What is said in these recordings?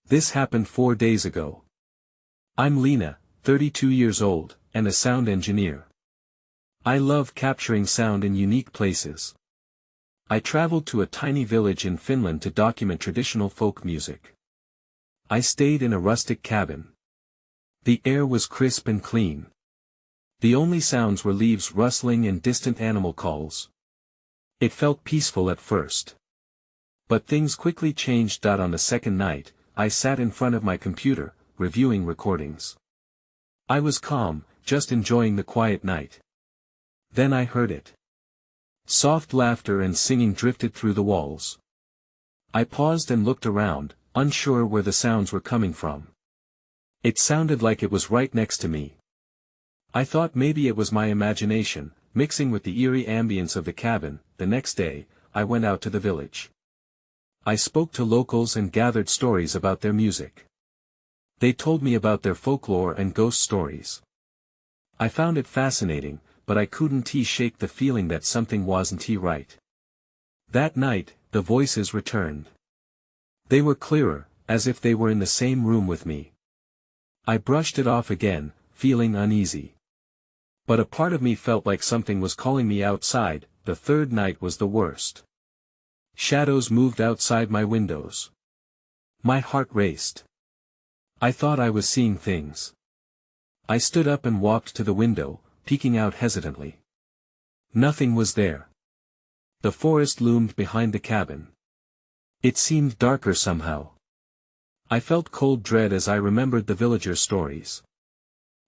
This happened 4 days ago. I'm Lina, 32 years old, and a sound engineer. I love capturing sound in unique places. I traveled to a tiny village in Finland to document traditional folk music. I stayed in a rustic cabin. The air was crisp and clean. The only sounds were leaves rustling and distant animal calls. It felt peaceful at first. But things quickly changed. On the second night, I sat in front of my computer, reviewing recordings. I was calm, just enjoying the quiet night. Then I heard it. Soft laughter and singing drifted through the walls. I paused and looked around, unsure where the sounds were coming from. It sounded like it was right next to me. I thought maybe it was my imagination, mixing with the eerie ambience of the cabin. The next day, I went out to the village. I spoke to locals and gathered stories about their music. They told me about their folklore and ghost stories. I found it fascinating, but I couldn't shake the feeling that something wasn't right. That night, the voices returned. They were clearer, as if they were in the same room with me. I brushed it off again, feeling uneasy. But a part of me felt like something was calling me outside. The third night was the worst. Shadows moved outside my windows. My heart raced. I thought I was seeing things. I stood up and walked to the window, peeking out hesitantly. Nothing was there. The forest loomed behind the cabin. It seemed darker somehow. I felt cold dread as I remembered the villagers' stories.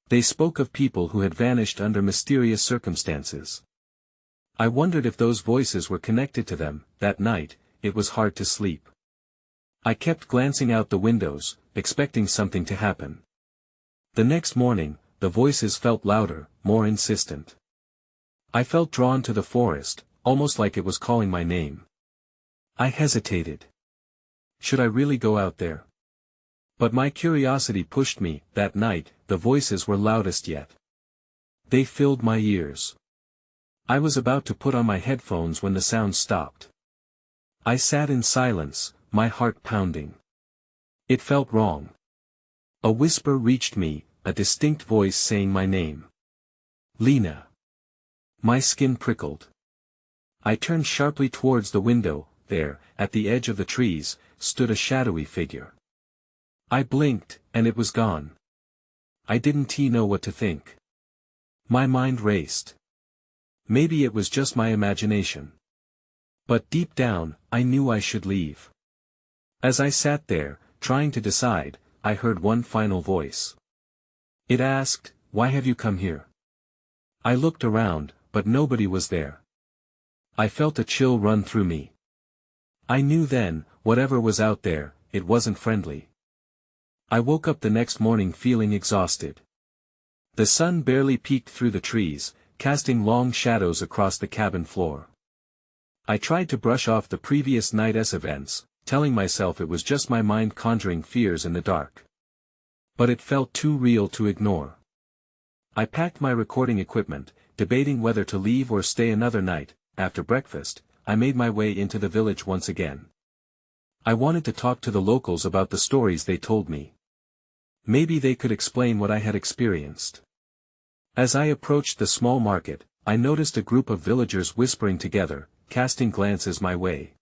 They spoke of people who had vanished under mysterious circumstances. I wondered if those voices were connected to them. That night, it was hard to sleep. I kept glancing out the windows, expecting something to happen. The next morning, the voices felt louder, more insistent. I felt drawn to the forest, almost like it was calling my name. I hesitated. Should I really go out there? But my curiosity pushed me. That night, the voices were loudest yet. They filled my ears. I was about to put on my headphones when the sound stopped. I sat in silence, my heart pounding. It felt wrong. A whisper reached me, a distinct voice saying my name. Lina. My skin prickled. I turned sharply towards the window. There, at the edge of the trees, stood a shadowy figure. I blinked, and it was gone. I didn't know what to think. My mind raced. Maybe it was just my imagination. But deep down, I knew I should leave. As I sat there, trying to decide, I heard one final voice. It asked, "Why have you come here?" I looked around, but nobody was there. I felt a chill run through me. I knew then, whatever was out there, it wasn't friendly. I woke up the next morning feeling exhausted. The sun barely peeked through the trees, casting long shadows across the cabin floor. I tried to brush off the previous night's events, telling myself it was just my mind conjuring fears in the dark. But it felt too real to ignore. I packed my recording equipment, debating whether to leave or stay another night. After breakfast, I made my way into the village once again. I wanted to talk to the locals about the stories they told me. Maybe they could explain what I had experienced. As I approached the small market, I noticed a group of villagers whispering together, casting glances my way.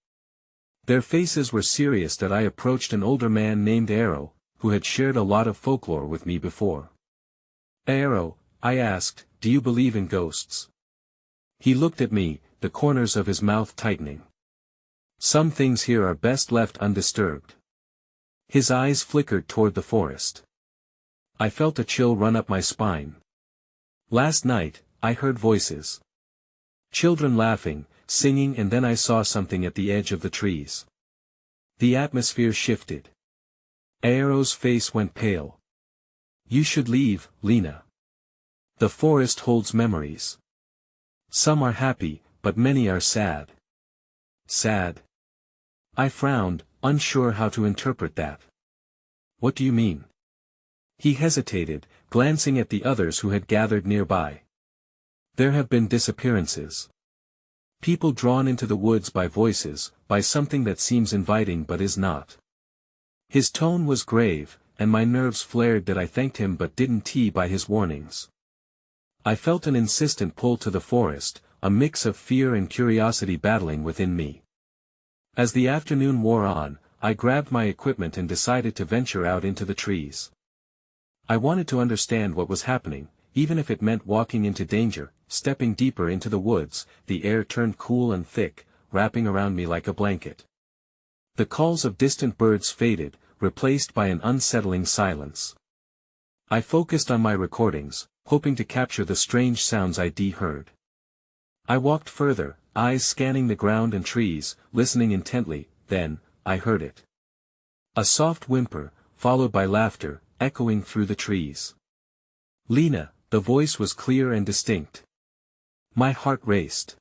Their faces were serious. I approached an older man named Arrow, who had shared a lot of folklore with me before. "Arrow," I asked, "do you believe in ghosts?" He looked at me, the corners of his mouth tightening. "Some things here are best left undisturbed." His eyes flickered toward the forest. I felt a chill run up my spine. Last night, I heard voices. Children laughing, singing, and then I saw something at the edge of the trees. The atmosphere shifted. Arrow's face went pale. "You should leave, Lina. The forest holds memories. Some are happy, but many are sad." "Sad?" I frowned, unsure how to interpret that. "What do you mean?" He hesitated, glancing at the others who had gathered nearby. "There have been disappearances. People drawn into the woods by voices, by something that seems inviting but is not." His tone was grave, and my nerves flared that I thanked him but didn't by his warnings. I felt an insistent pull to the forest, a mix of fear and curiosity battling within me. As the afternoon wore on, I grabbed my equipment and decided to venture out into the trees. I wanted to understand what was happening, even if it meant walking into danger. Stepping deeper into the woods, the air turned cool and thick, wrapping around me like a blanket. The calls of distant birds faded, replaced by an unsettling silence. I focused on my recordings, hoping to capture the strange sounds I'd heard. I walked further, eyes scanning the ground and trees, listening intently. Then, I heard it. A soft whimper, followed by laughter, echoing through the trees. Lina, the voice was clear and distinct. My heart raced.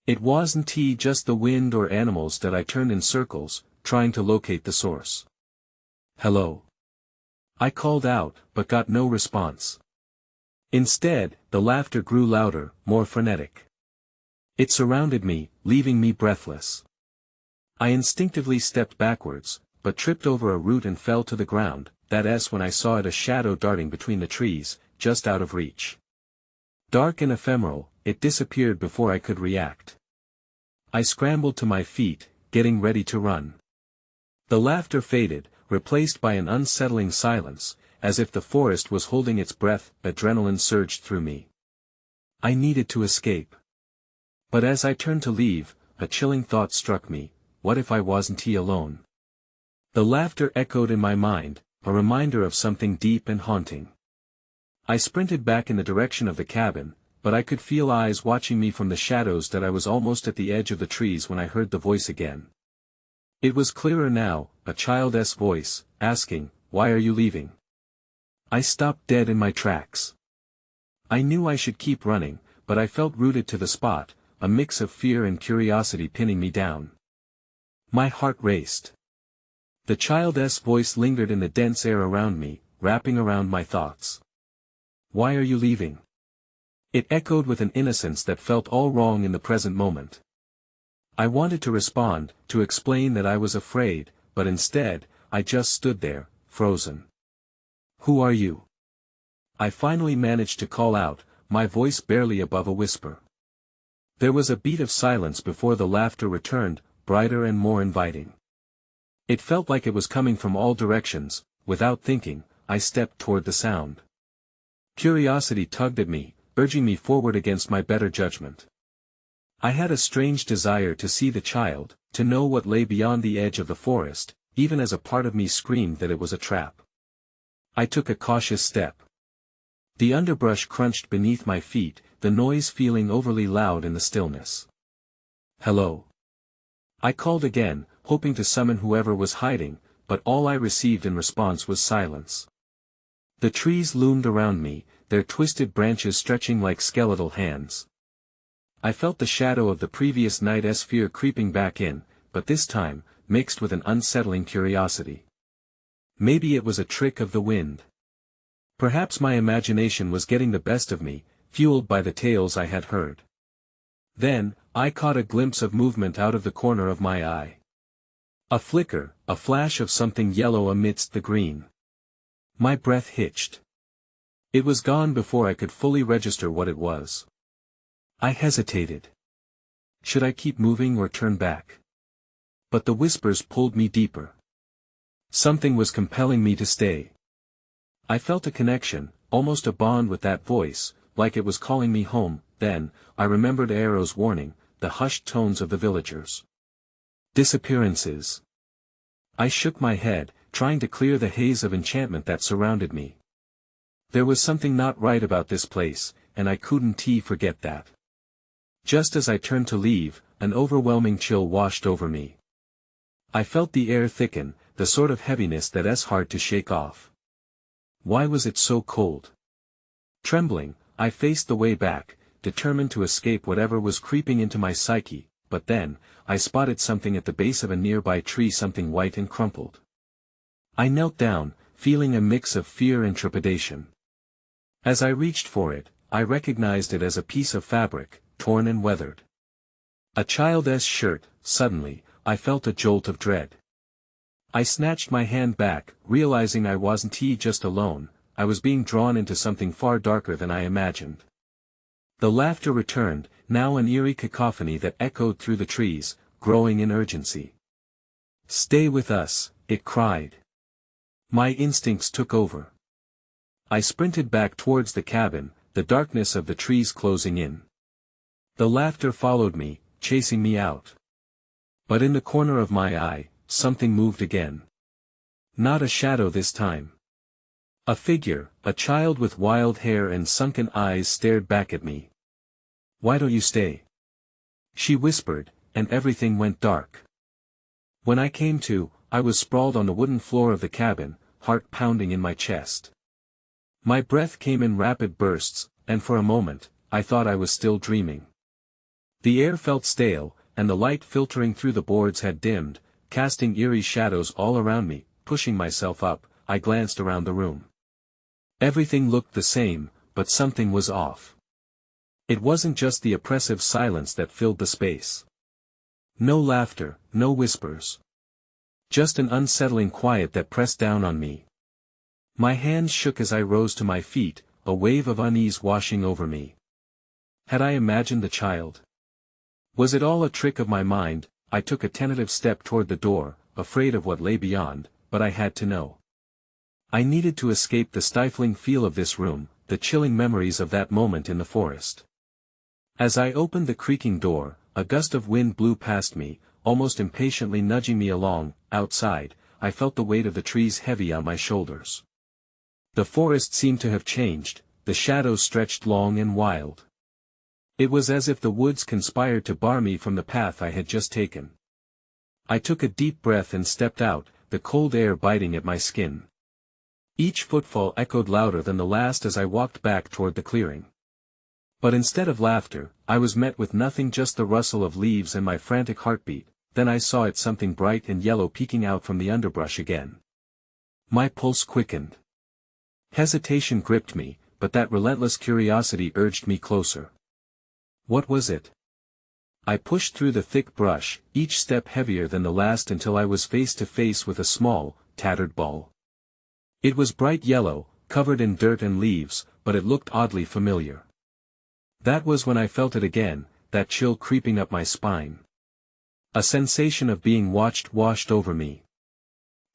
It wasn't just the wind or animals that I turned in circles, trying to locate the source. Hello. I called out, but got no response. Instead, the laughter grew louder, more frenetic. It surrounded me, leaving me breathless. I instinctively stepped backwards, but tripped over a root and fell to the ground. That's when I saw a shadow darting between the trees, just out of reach. Dark and ephemeral, it disappeared before I could react. I scrambled to my feet, getting ready to run. The laughter faded, replaced by an unsettling silence, as if the forest was holding its breath. Adrenaline surged through me. I needed to escape. But as I turned to leave, a chilling thought struck me: what if I wasn't alone? The laughter echoed in my mind, a reminder of something deep and haunting. I sprinted back in the direction of the cabin, but I could feel eyes watching me from the shadows. That I was almost at the edge of the trees when I heard the voice again. It was clearer now, a child's voice, asking, "Why are you leaving?" I stopped dead in my tracks. I knew I should keep running, but I felt rooted to the spot, a mix of fear and curiosity pinning me down. My heart raced. The child's voice lingered in the dense air around me, wrapping around my thoughts. "Why are you leaving?" It echoed with an innocence that felt all wrong in the present moment. I wanted to respond, to explain that I was afraid, but instead, I just stood there, frozen. "Who are you?" I finally managed to call out, my voice barely above a whisper. There was a beat of silence before the laughter returned, brighter and more inviting. It felt like it was coming from all directions. Without thinking, I stepped toward the sound. Curiosity tugged at me, urging me forward against my better judgment. I had a strange desire to see the child, to know what lay beyond the edge of the forest, even as a part of me screamed that it was a trap. I took a cautious step. The underbrush crunched beneath my feet, the noise feeling overly loud in the stillness. "Hello." I called again, hoping to summon whoever was hiding, but all I received in response was silence. The trees loomed around me, their twisted branches stretching like skeletal hands. I felt the shadow of the previous night's fear creeping back in, but this time, mixed with an unsettling curiosity. Maybe it was a trick of the wind. Perhaps my imagination was getting the best of me, fueled by the tales I had heard. Then, I caught a glimpse of movement out of the corner of my eye. A flicker, a flash of something yellow amidst the green. My breath hitched. It was gone before I could fully register what it was. I hesitated. Should I keep moving or turn back? But the whispers pulled me deeper. Something was compelling me to stay. I felt a connection, almost a bond with that voice, like it was calling me home. Then, I remembered Arrow's warning, the hushed tones of the villagers. Disappearances. I shook my head, trying to clear the haze of enchantment that surrounded me. There was something not right about this place, and I couldn't forget that. Just as I turned to leave, an overwhelming chill washed over me. I felt the air thicken, the sort of heaviness that's hard to shake off. Why was it so cold? Trembling, I faced the way back, determined to escape whatever was creeping into my psyche, but then, I spotted something at the base of a nearby tree, something white and crumpled. I knelt down, feeling a mix of fear and trepidation. As I reached for it, I recognized it as a piece of fabric, torn and weathered. A child's shirt. Suddenly, I felt a jolt of dread. I snatched my hand back, realizing I wasn't just alone, I was being drawn into something far darker than I imagined. The laughter returned, now an eerie cacophony that echoed through the trees, growing in urgency. "Stay with us," it cried. My instincts took over. I sprinted back towards the cabin, the darkness of the trees closing in. The laughter followed me, chasing me out. But in the corner of my eye, something moved again. Not a shadow this time. A figure, a child with wild hair and sunken eyes stared back at me. "Why don't you stay?" she whispered, and everything went dark. When I came to, I was sprawled on the wooden floor of the cabin, heart pounding in my chest. My breath came in rapid bursts, and for a moment, I thought I was still dreaming. The air felt stale, and the light filtering through the boards had dimmed, casting eerie shadows all around me. Pushing myself up, I glanced around the room. Everything looked the same, but something was off. It wasn't just the oppressive silence that filled the space. No laughter, no whispers. Just an unsettling quiet that pressed down on me. My hands shook as I rose to my feet, a wave of unease washing over me. Had I imagined the child? Was it all a trick of my mind? I took a tentative step toward the door, afraid of what lay beyond, but I had to know. I needed to escape the stifling feel of this room, the chilling memories of that moment in the forest. As I opened the creaking door, a gust of wind blew past me, almost impatiently nudging me along. Outside, I felt the weight of the trees heavy on my shoulders. The forest seemed to have changed, the shadows stretched long and wild. It was as if the woods conspired to bar me from the path I had just taken. I took a deep breath and stepped out, the cold air biting at my skin. Each footfall echoed louder than the last as I walked back toward the clearing. But instead of laughter, I was met with nothing, just the rustle of leaves and my frantic heartbeat. Then I saw it, something bright and yellow peeking out from the underbrush again. My pulse quickened. Hesitation gripped me, but that relentless curiosity urged me closer. What was it? I pushed through the thick brush, each step heavier than the last, until I was face to face with a small, tattered ball. It was bright yellow, covered in dirt and leaves, but it looked oddly familiar. That was when I felt it again, that chill creeping up my spine. A sensation of being watched washed over me.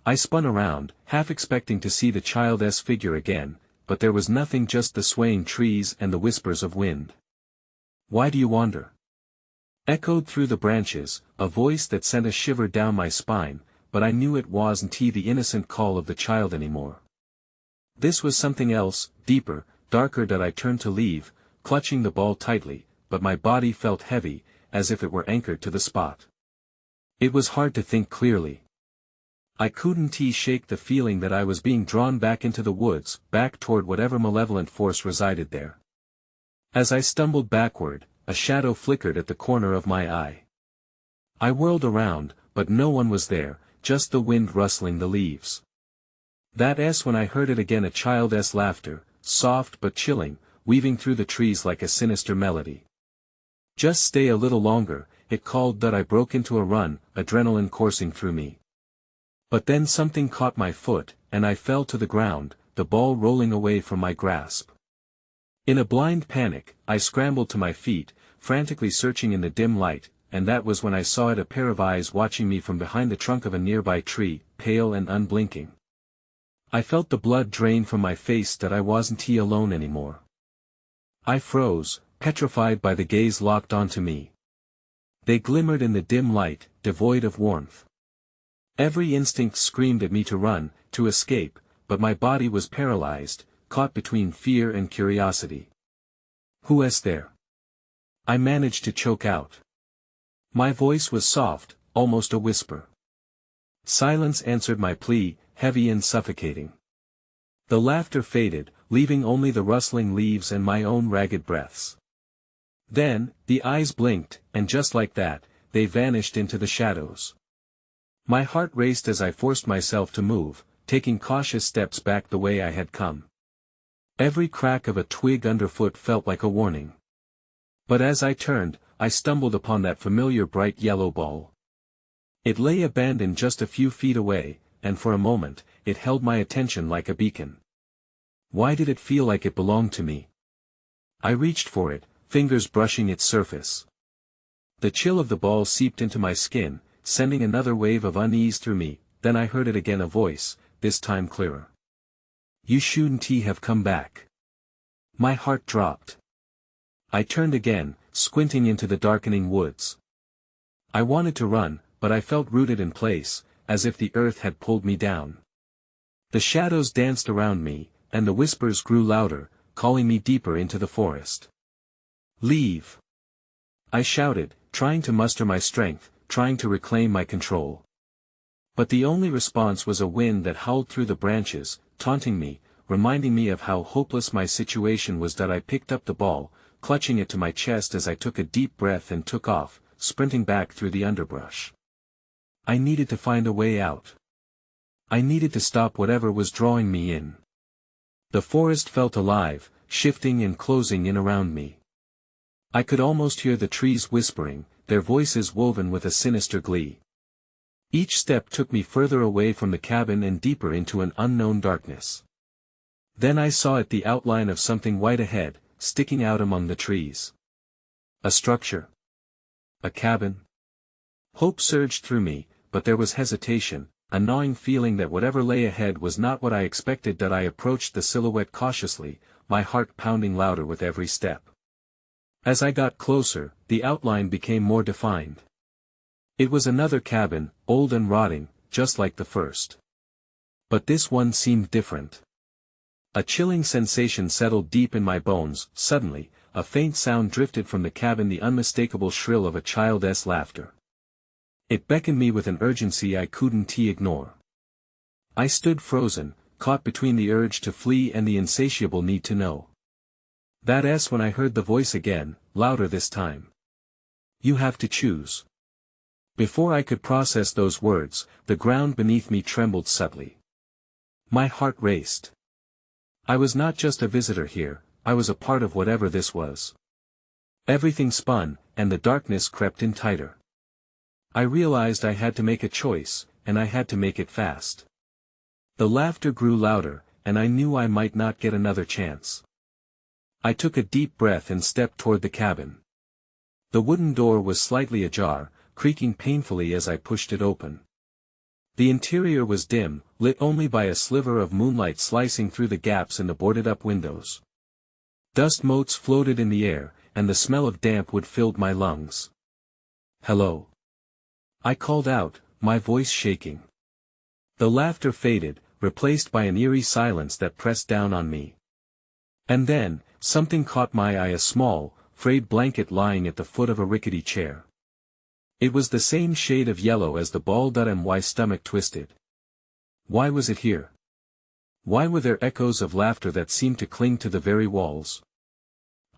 I spun around, half expecting to see the child's figure again, but there was nothing, just the swaying trees and the whispers of wind. "Why do you wander?" echoed through the branches, a voice that sent a shiver down my spine, but I knew it wasn't the innocent call of the child anymore. This was something else, deeper, darker. That I turned to leave, clutching the ball tightly, but my body felt heavy, as if it were anchored to the spot. It was hard to think clearly. I couldn't shake the feeling that I was being drawn back into the woods, back toward whatever malevolent force resided there. As I stumbled backward, a shadow flickered at the corner of my eye. I whirled around, but no one was there, just the wind rustling the leaves. That's when I heard it again, a child's laughter, soft but chilling, weaving through the trees like a sinister melody. "Just stay a little longer," it called. That I broke into a run, adrenaline coursing through me. But then something caught my foot, and I fell to the ground, the ball rolling away from my grasp. In a blind panic, I scrambled to my feet, frantically searching in the dim light, and that was when I saw it, a pair of eyes watching me from behind the trunk of a nearby tree, pale and unblinking. I felt the blood drain from my face. That I wasn't alone anymore. I froze, petrified by the gaze locked onto me. They glimmered in the dim light, devoid of warmth. Every instinct screamed at me to run, to escape, but my body was paralyzed, caught between fear and curiosity. "Who's there?" I managed to choke out. My voice was soft, almost a whisper. Silence answered my plea, heavy and suffocating. The laughter faded, leaving only the rustling leaves and my own ragged breaths. Then, the eyes blinked, and just like that, they vanished into the shadows. My heart raced as I forced myself to move, taking cautious steps back the way I had come. Every crack of a twig underfoot felt like a warning. But as I turned, I stumbled upon that familiar bright yellow ball. It lay abandoned just a few feet away, and for a moment, it held my attention like a beacon. Why did it feel like it belonged to me? I reached for it, fingers brushing its surface. The chill of the ball seeped into my skin, sending another wave of unease through me. Then I heard it again, a voice, this time clearer. You shouldn't have come back. My heart dropped. I turned again, squinting into the darkening woods. I wanted to run, but I felt rooted in place, as if the earth had pulled me down. The shadows danced around me, and the whispers grew louder, calling me deeper into the forest. Leave! I shouted, trying to muster my strength, trying to reclaim my control. But the only response was a wind that howled through the branches, taunting me, reminding me of how hopeless my situation was. That I picked up the ball, clutching it to my chest as I took a deep breath and took off, sprinting back through the underbrush. I needed to find a way out. I needed to stop whatever was drawing me in. The forest felt alive, shifting and closing in around me. I could almost hear the trees whispering, their voices woven with a sinister glee. Each step took me further away from the cabin and deeper into an unknown darkness. Then I saw the outline of something white ahead, sticking out among the trees. A structure. A cabin. Hope surged through me, but there was hesitation, a gnawing feeling that whatever lay ahead was not what I expected. That I approached the silhouette cautiously, my heart pounding louder with every step. As I got closer, the outline became more defined. It was another cabin, old and rotting, just like the first. But this one seemed different. A chilling sensation settled deep in my bones. Suddenly, a faint sound drifted from the cabin, the unmistakable shrill of a child's laughter. It beckoned me with an urgency I couldn't ignore. I stood frozen, caught between the urge to flee and the insatiable need to know. That's when I heard the voice again, louder this time. You have to choose. Before I could process those words, the ground beneath me trembled subtly. My heart raced. I was not just a visitor here, I was a part of whatever this was. Everything spun, and the darkness crept in tighter. I realized I had to make a choice, and I had to make it fast. The laughter grew louder, and I knew I might not get another chance. I took a deep breath and stepped toward the cabin. The wooden door was slightly ajar, creaking painfully as I pushed it open. The interior was dim, lit only by a sliver of moonlight slicing through the gaps in the boarded-up windows. Dust motes floated in the air, and the smell of damp wood filled my lungs. Hello. I called out, my voice shaking. The laughter faded, replaced by an eerie silence that pressed down on me. And then, something caught my eye, a small, frayed blanket lying at the foot of a rickety chair. It was the same shade of yellow as the bald my stomach twisted. Why was it here? Why were there echoes of laughter that seemed to cling to the very walls?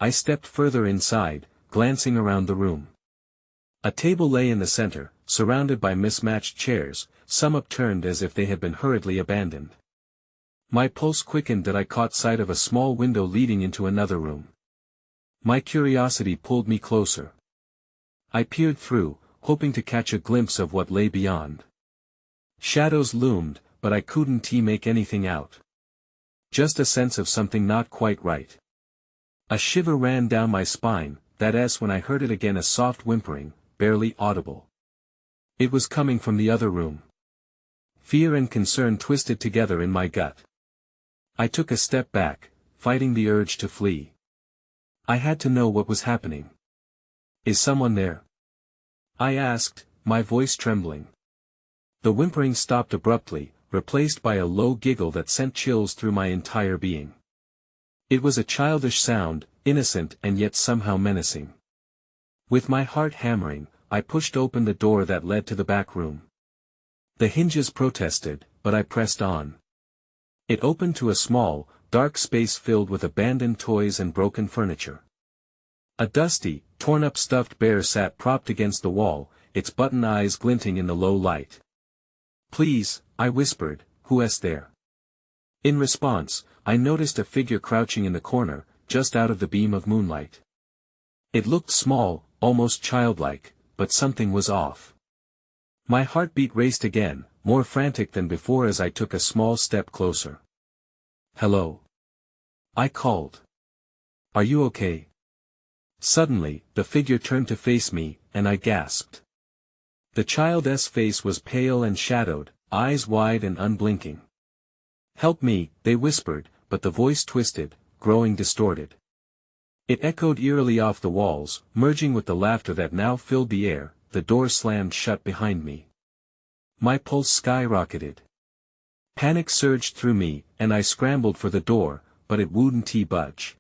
I stepped further inside, glancing around the room. A table lay in the center, surrounded by mismatched chairs, some upturned as if they had been hurriedly abandoned. My pulse quickened that I caught sight of a small window leading into another room. My curiosity pulled me closer. I peered through, hoping to catch a glimpse of what lay beyond. Shadows loomed, but I couldn't make anything out. Just a sense of something not quite right. A shiver ran down my spine, that's when I heard it again, a soft whimpering, barely audible. It was coming from the other room. Fear and concern twisted together in my gut. I took a step back, fighting the urge to flee. I had to know what was happening. Is someone there? I asked, my voice trembling. The whimpering stopped abruptly, replaced by a low giggle that sent chills through my entire being. It was a childish sound, innocent and yet somehow menacing. With my heart hammering, I pushed open the door that led to the back room. The hinges protested, but I pressed on. It opened to a small, dark space filled with abandoned toys and broken furniture. A dusty, torn-up stuffed bear sat propped against the wall, its button eyes glinting in the low light. Please, I whispered, who's there? In response, I noticed a figure crouching in the corner, just out of the beam of moonlight. It looked small, almost childlike, but something was off. My heartbeat raced again, more frantic than before as I took a small step closer. "Hello?" I called. "Are you okay?" Suddenly, the figure turned to face me, and I gasped. The child's face was pale and shadowed, eyes wide and unblinking. "Help me," they whispered, but the voice twisted, growing distorted. It echoed eerily off the walls, merging with the laughter that now filled the air. The door slammed shut behind me. My pulse skyrocketed. Panic surged through me, and I scrambled for the door, but it wouldn't budge.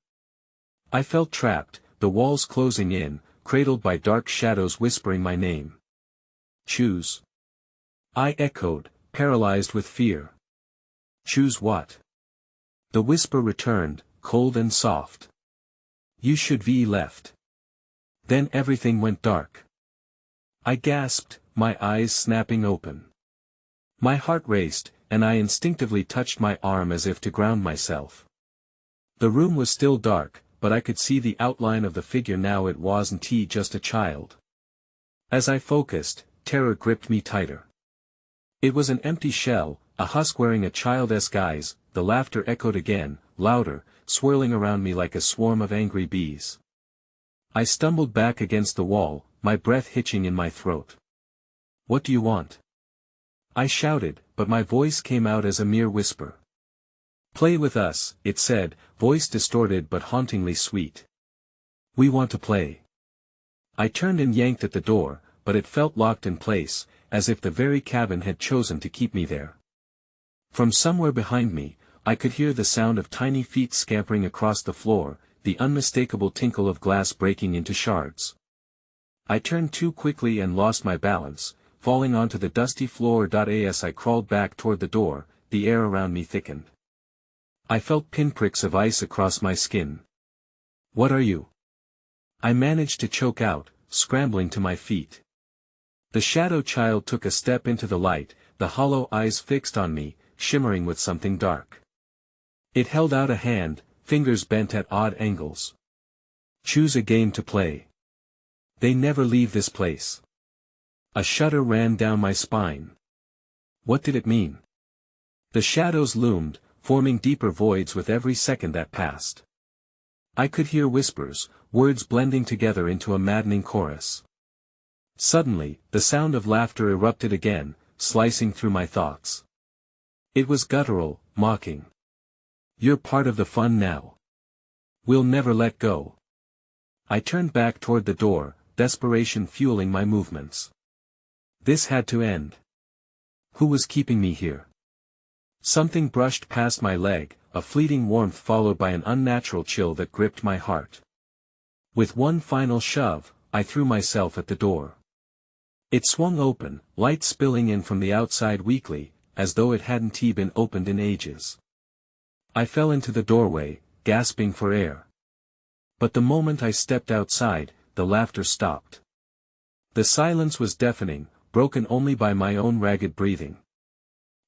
I felt trapped, the walls closing in, cradled by dark shadows whispering my name. "Choose." I echoed, paralyzed with fear. "Choose what?" The whisper returned, cold and soft. "You should be left." Then everything went dark. I gasped, my eyes snapping open. My heart raced, and I instinctively touched my arm as if to ground myself. The room was still dark, but I could see the outline of the figure now. It wasn't just a child. As I focused, terror gripped me tighter. It was an empty shell, a husk wearing a child's guise. The laughter echoed again, louder, swirling around me like a swarm of angry bees. I stumbled back against the wall, my breath hitching in my throat. "What do you want?" I shouted, but my voice came out as a mere whisper. "Play with us," it said, voice distorted but hauntingly sweet. "We want to play." I turned and yanked at the door, but it felt locked in place, as if the very cabin had chosen to keep me there. From somewhere behind me, I could hear the sound of tiny feet scampering across the floor, the unmistakable tinkle of glass breaking into shards. I turned too quickly and lost my balance, falling onto the dusty floor. As I crawled back toward the door, the air around me thickened. I felt pinpricks of ice across my skin. "What are you?" I managed to choke out, scrambling to my feet. The shadow child took a step into the light, the hollow eyes fixed on me, shimmering with something dark. It held out a hand, fingers bent at odd angles. "Choose a game to play. They never leave this place." A shudder ran down my spine. What did it mean? The shadows loomed, forming deeper voids with every second that passed. I could hear whispers, words blending together into a maddening chorus. Suddenly, the sound of laughter erupted again, slicing through my thoughts. It was guttural, mocking. "You're part of the fun now. We'll never let go." I turned back toward the door, desperation fueling my movements. This had to end. Who was keeping me here? Something brushed past my leg, a fleeting warmth followed by an unnatural chill that gripped my heart. With one final shove, I threw myself at the door. It swung open, light spilling in from the outside weakly, as though it hadn't been opened in ages. I fell into the doorway, gasping for air. But the moment I stepped outside, the laughter stopped. The silence was deafening, broken only by my own ragged breathing.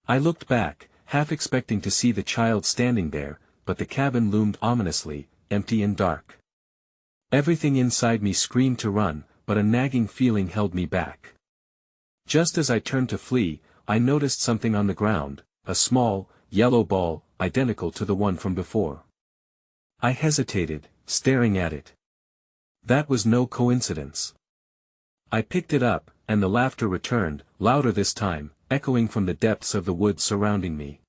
I looked back, half expecting to see the child standing there, but the cabin loomed ominously, empty and dark. Everything inside me screamed to run, but a nagging feeling held me back. Just as I turned to flee, I noticed something on the ground, a small, yellow ball, identical to the one from before. I hesitated, staring at it. That was no coincidence. I picked it up, and the laughter returned, louder this time, echoing from the depths of the woods surrounding me.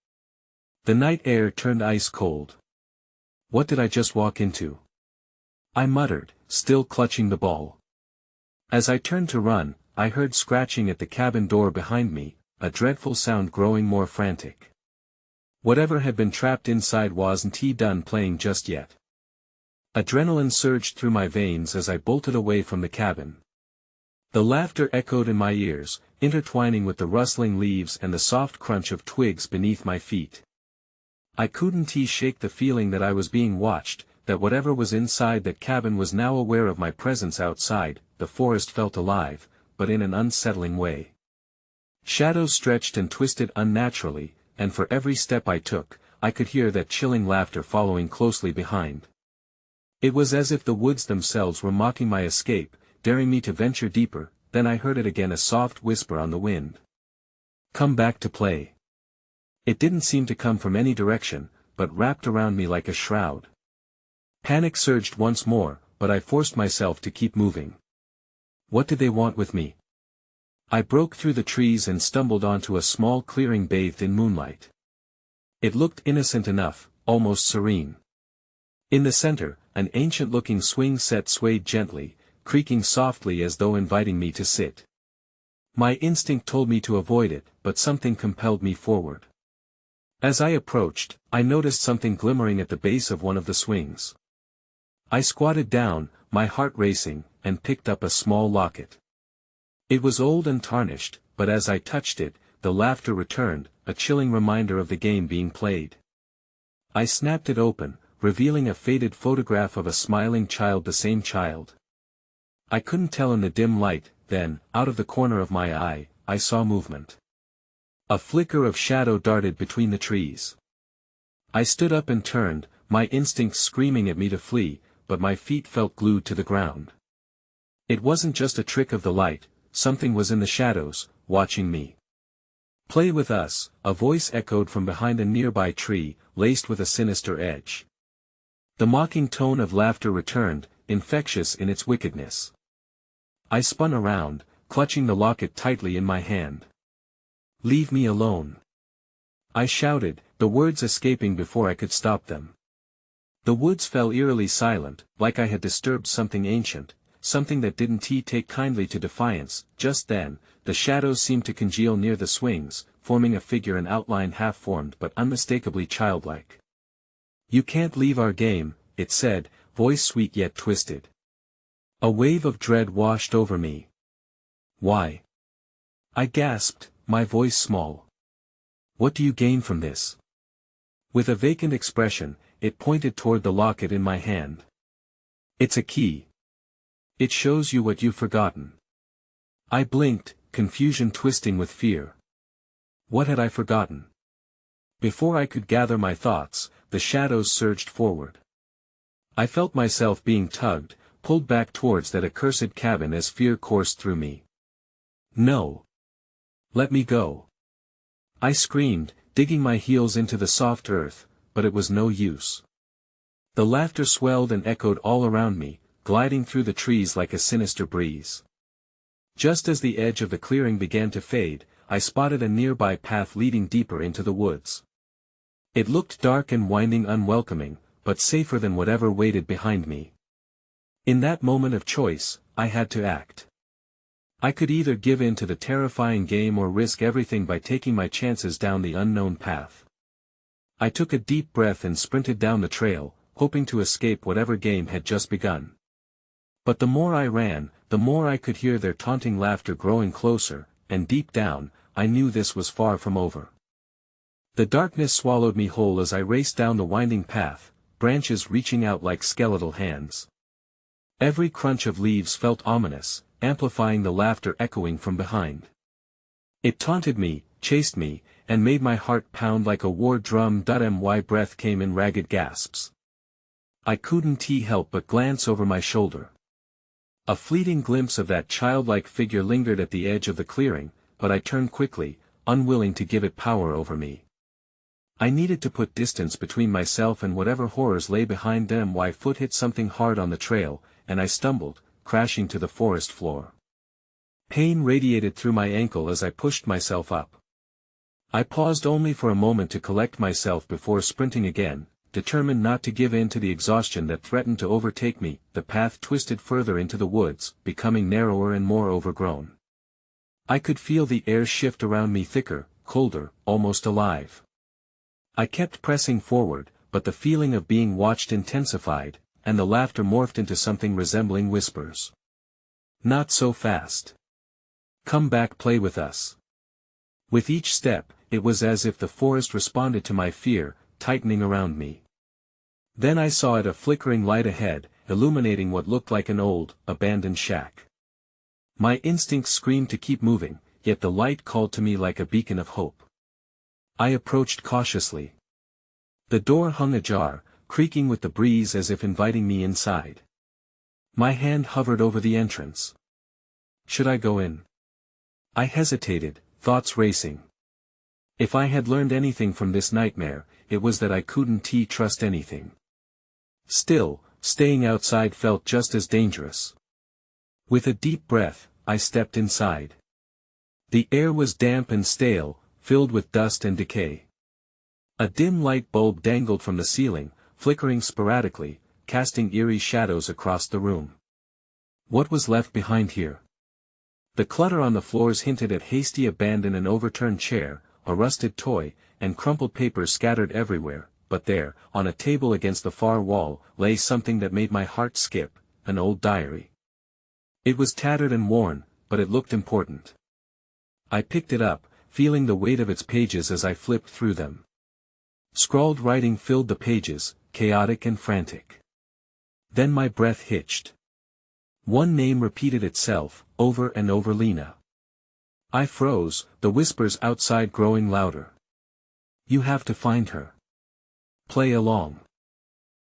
The night air turned ice cold. What did I just walk into? I muttered, still clutching the ball. As I turned to run, I heard scratching at the cabin door behind me, a dreadful sound growing more frantic. Whatever had been trapped inside wasn't done playing just yet. Adrenaline surged through my veins as I bolted away from the cabin. The laughter echoed in my ears, intertwining with the rustling leaves and the soft crunch of twigs beneath my feet. I couldn't shake the feeling that I was being watched, that whatever was inside that cabin was now aware of my presence outside. The forest felt alive, but in an unsettling way. Shadows stretched and twisted unnaturally, and for every step I took, I could hear that chilling laughter following closely behind. It was as if the woods themselves were mocking my escape, daring me to venture deeper. Then I heard it again, a soft whisper on the wind. Come back to play. It didn't seem to come from any direction, but wrapped around me like a shroud. Panic surged once more, but I forced myself to keep moving. What did they want with me? I broke through the trees and stumbled onto a small clearing bathed in moonlight. It looked innocent enough, almost serene. In the center, an ancient-looking swing set swayed gently, creaking softly as though inviting me to sit. My instinct told me to avoid it, but something compelled me forward. As I approached, I noticed something glimmering at the base of one of the swings. I squatted down, my heart racing, and picked up a small locket. It was old and tarnished, but as I touched it, the laughter returned, a chilling reminder of the game being played. I snapped it open, revealing a faded photograph of a smiling child, the same child. I couldn't tell in the dim light, then, out of the corner of my eye, I saw movement. A flicker of shadow darted between the trees. I stood up and turned, my instincts screaming at me to flee, but my feet felt glued to the ground. It wasn't just a trick of the light, something was in the shadows, watching me. Play with us, a voice echoed from behind a nearby tree, laced with a sinister edge. The mocking tone of laughter returned, infectious in its wickedness. I spun around, clutching the locket tightly in my hand. "Leave me alone!" I shouted, the words escaping before I could stop them. The woods fell eerily silent, like I had disturbed something ancient, something that didn't take kindly to defiance. Just then, the shadows seemed to congeal near the swings, forming a figure, an outline half-formed but unmistakably childlike. "You can't leave our game," it said, voice sweet yet twisted. A wave of dread washed over me. "Why?" I gasped, my voice small. "What do you gain from this?" With a vacant expression, it pointed toward the locket in my hand. "It's a key. It shows you what you've forgotten." I blinked, confusion twisting with fear. What had I forgotten? Before I could gather my thoughts, the shadows surged forward. I felt myself being tugged, pulled back towards that accursed cabin as fear coursed through me. "No! Let me go!" I screamed, digging my heels into the soft earth, but it was no use. The laughter swelled and echoed all around me, gliding through the trees like a sinister breeze. Just as the edge of the clearing began to fade, I spotted a nearby path leading deeper into the woods. It looked dark and winding, unwelcoming, but safer than whatever waited behind me. In that moment of choice, I had to act. I could either give in to the terrifying game or risk everything by taking my chances down the unknown path. I took a deep breath and sprinted down the trail, hoping to escape whatever game had just begun. But the more I ran, the more I could hear their taunting laughter growing closer, and deep down, I knew this was far from over. The darkness swallowed me whole as I raced down the winding path, branches reaching out like skeletal hands. Every crunch of leaves felt ominous, amplifying the laughter echoing from behind. It taunted me, chased me, and made my heart pound like a war drum. My breath came in ragged gasps. I couldn't help but glance over my shoulder. A fleeting glimpse of that childlike figure lingered at the edge of the clearing, but I turned quickly, unwilling to give it power over me. I needed to put distance between myself and whatever horrors lay behind them. My foot hit something hard on the trail, and I stumbled, crashing to the forest floor. Pain radiated through my ankle as I pushed myself up. I paused only for a moment to collect myself before sprinting again, determined not to give in to the exhaustion that threatened to overtake me. The path twisted further into the woods, becoming narrower and more overgrown. I could feel the air shift around me, thicker, colder, almost alive. I kept pressing forward, but the feeling of being watched intensified, and the laughter morphed into something resembling whispers. "Not so fast. Come back, play with us." With each step, it was as if the forest responded to my fear, tightening around me. Then I saw it, a flickering light ahead, illuminating what looked like an old, abandoned shack. My instincts screamed to keep moving, yet the light called to me like a beacon of hope. I approached cautiously. The door hung ajar, creaking with the breeze as if inviting me inside. My hand hovered over the entrance. Should I go in? I hesitated, thoughts racing. If I had learned anything from this nightmare, it was that I couldn't trust anything. Still, staying outside felt just as dangerous. With a deep breath, I stepped inside. The air was damp and stale, filled with dust and decay. A dim light bulb dangled from the ceiling, flickering sporadically, casting eerie shadows across the room. What was left behind here? The clutter on the floors hinted at hasty abandon: an overturned chair, a rusted toy, and crumpled papers scattered everywhere, but there, on a table against the far wall, lay something that made my heart skip: an old diary. It was tattered and worn, but it looked important. I picked it up, feeling the weight of its pages as I flipped through them. Scrawled writing filled the pages, chaotic and frantic. Then my breath hitched. One name repeated itself, over and over: Lina. I froze, the whispers outside growing louder. You have to find her. Play along.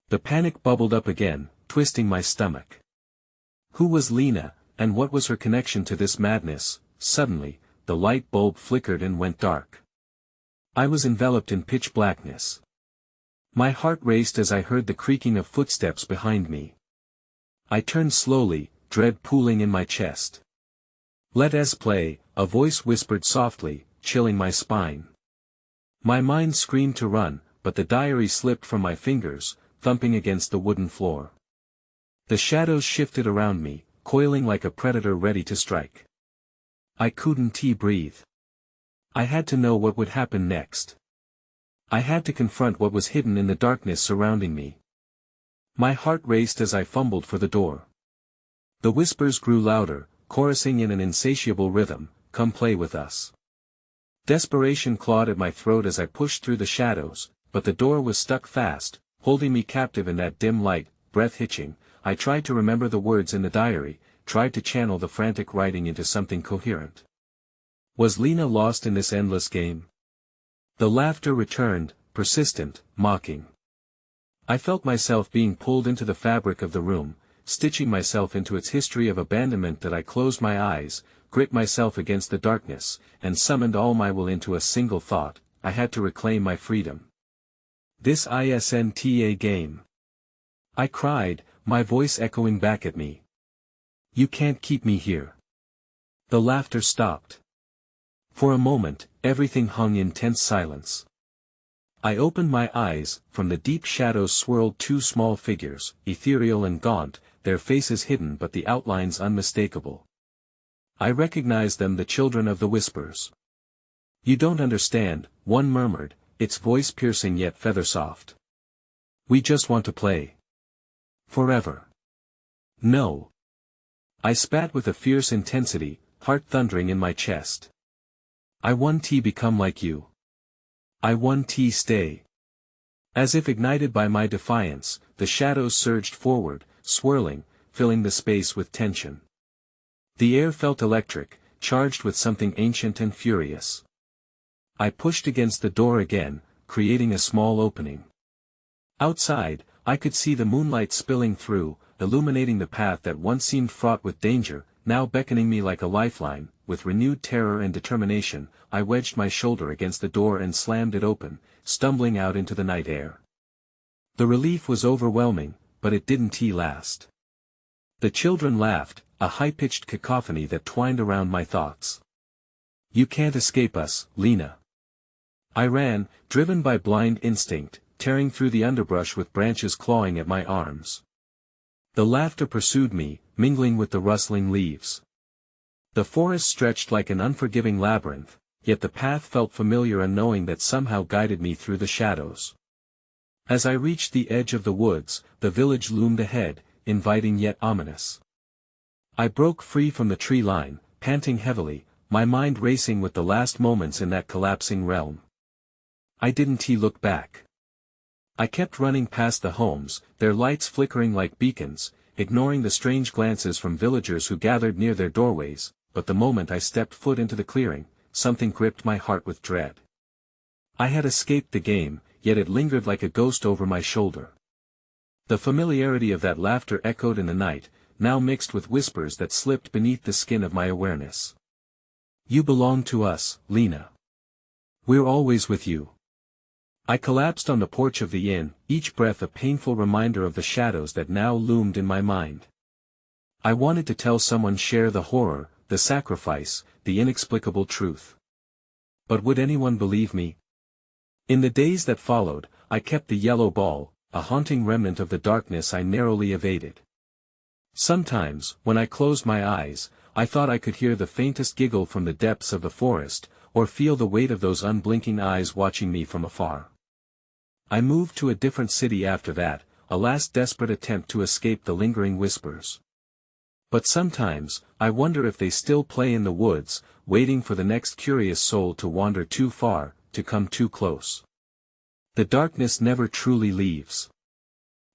The panic bubbled up again, twisting my stomach. Who was Lina, and what was her connection to this madness? Suddenly, the light bulb flickered and went dark. I was enveloped in pitch blackness. My heart raced as I heard the creaking of footsteps behind me. I turned slowly, dread pooling in my chest. "Let us play," a voice whispered softly, chilling my spine. My mind screamed to run, but the diary slipped from my fingers, thumping against the wooden floor. The shadows shifted around me, coiling like a predator ready to strike. I couldn't breathe. I had to know what would happen next. I had to confront what was hidden in the darkness surrounding me. My heart raced as I fumbled for the door. The whispers grew louder, chorusing in an insatiable rhythm: "Come play with us." Desperation clawed at my throat as I pushed through the shadows, but the door was stuck fast, holding me captive in that dim light. Breath hitching, I tried to remember the words in the diary, tried to channel the frantic writing into something coherent. Was Lina lost in this endless game? The laughter returned, persistent, mocking. I felt myself being pulled into the fabric of the room, stitching myself into its history of abandonment. That I closed my eyes, gripped myself against the darkness, and summoned all my will into a single thought: I had to reclaim my freedom. This isn't a game. I cried, my voice echoing back at me. You can't keep me here. The laughter stopped. For a moment, everything hung in tense silence. I opened my eyes. From the deep shadows swirled two small figures, ethereal and gaunt, their faces hidden but the outlines unmistakable. I recognized them, the children of the whispers. "You don't understand," one murmured, its voice piercing yet feather-soft. "We just want to play. Forever." "No." I spat with a fierce intensity, heart thundering in my chest. "I want to become like you. I want to stay." As if ignited by my defiance, the shadows surged forward, swirling, filling the space with tension. The air felt electric, charged with something ancient and furious. I pushed against the door again, creating a small opening. Outside, I could see the moonlight spilling through, illuminating the path that once seemed fraught with danger, now beckoning me like a lifeline. With renewed terror and determination, I wedged my shoulder against the door and slammed it open, stumbling out into the night air. The relief was overwhelming, but it didn't last. The children laughed, a high-pitched cacophony that twined around my thoughts. "You can't escape us, Lina." I ran, driven by blind instinct, tearing through the underbrush with branches clawing at my arms. The laughter pursued me, mingling with the rustling leaves. The forest stretched like an unforgiving labyrinth, yet the path felt familiar, and knowing that somehow guided me through the shadows. As I reached the edge of the woods, the village loomed ahead, inviting yet ominous. I broke free from the tree line, panting heavily, my mind racing with the last moments in that collapsing realm. I didn't look back. I kept running past the homes, their lights flickering like beacons, ignoring the strange glances from villagers who gathered near their doorways, but the moment I stepped foot into the clearing, something gripped my heart with dread. I had escaped the game, yet it lingered like a ghost over my shoulder. The familiarity of that laughter echoed in the night, now mixed with whispers that slipped beneath the skin of my awareness. "You belong to us, Lina. We're always with you. I collapsed on the porch of the inn, each breath a painful reminder of the shadows that now loomed in my mind. I wanted to tell someone, share the horror, the sacrifice, the inexplicable truth. But would anyone believe me? In the days that followed, I kept the yellow ball, a haunting remnant of the darkness I narrowly evaded. Sometimes, when I closed my eyes, I thought I could hear the faintest giggle from the depths of the forest, or feel the weight of those unblinking eyes watching me from afar. I moved to a different city after that, a last desperate attempt to escape the lingering whispers. But sometimes, I wonder if they still play in the woods, waiting for the next curious soul to wander too far, to come too close. The darkness never truly leaves.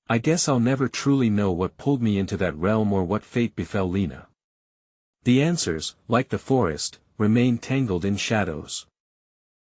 I guess I'll never truly know what pulled me into that realm or what fate befell Lina. The answers, like the forest, remain tangled in shadows.